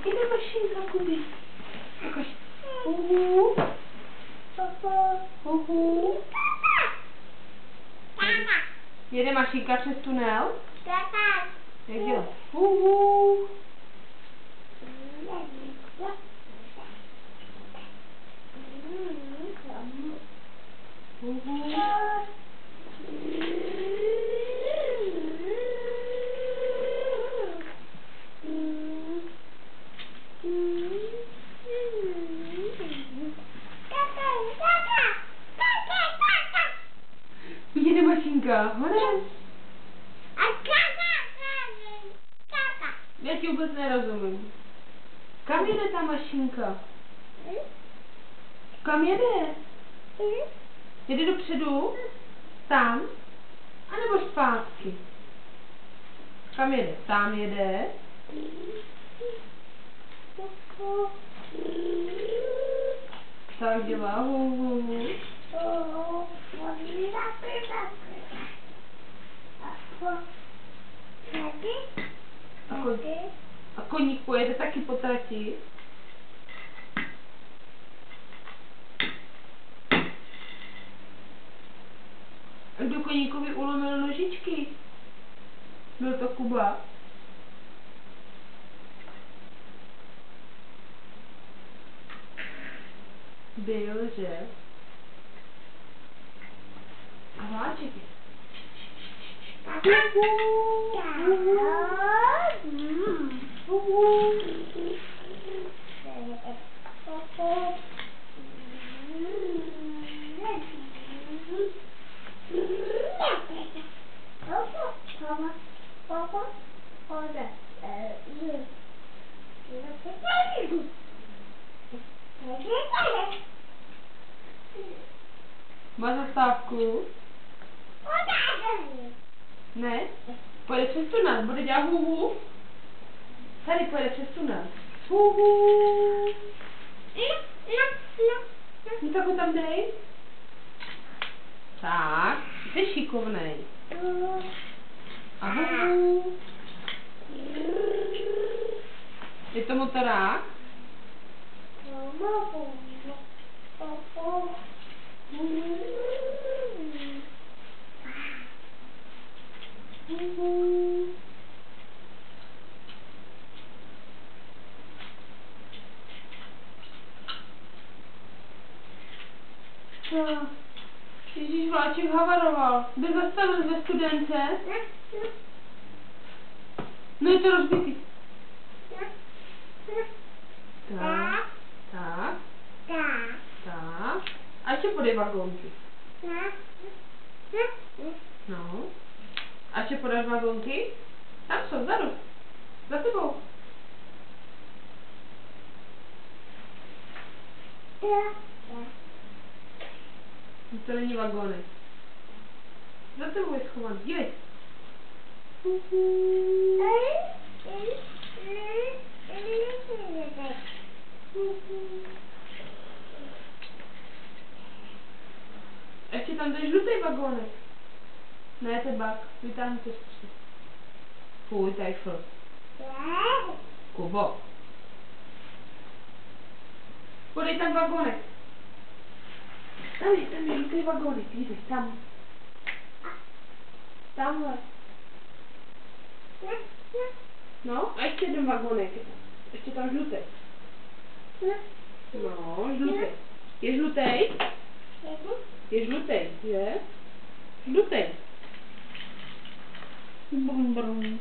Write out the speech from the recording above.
Jede mašinka, Kubi. Ukaž. Jede mašinka přes tunel? Jak dělá? Jede mašinka, honem. Já ti vůbec nerozumím. Kam jede ta mašinka? Kam jede? Jede dopředu? Tam? A nebo zpátky? Kam jede? Tam jede? Tak dělá. A koník pojede taky po trati? A kdo koníkovi ulomil nožičky? Byl to Kuba. Byl, že? A vláček je. Má zastávku? Ne? Pojede přes tunel, bude dělat huhu. Tady pojede přes tunel. Huhu. No tak ho tam dej. Tak, jsi šikovnej. A huhu. Je to motorák? Ježíš, vláček havaroval. Byl zastavil ve Studence? No je to rozbitý. Tak. A ještě podej vagónky. No. A ještě podáš vagónky? Tam jsou, vzadu. Za tebou. To není vagónek. Za tebou je schovaný. Dívej. Ještě tam to je žlutý vagónek. Ne, to je bak. Vytáhni to zkusím. Fuj, tady šel. Kubo. Podej tam vagónek. Tam je žlutý vagónek. Dívej, tam. Tamhle. No, a ještě jeden vagónek. Ještě tam žlutý. No, žlutý. Je žlutý? Je žlutý, že? Žlutý. Brum, brum.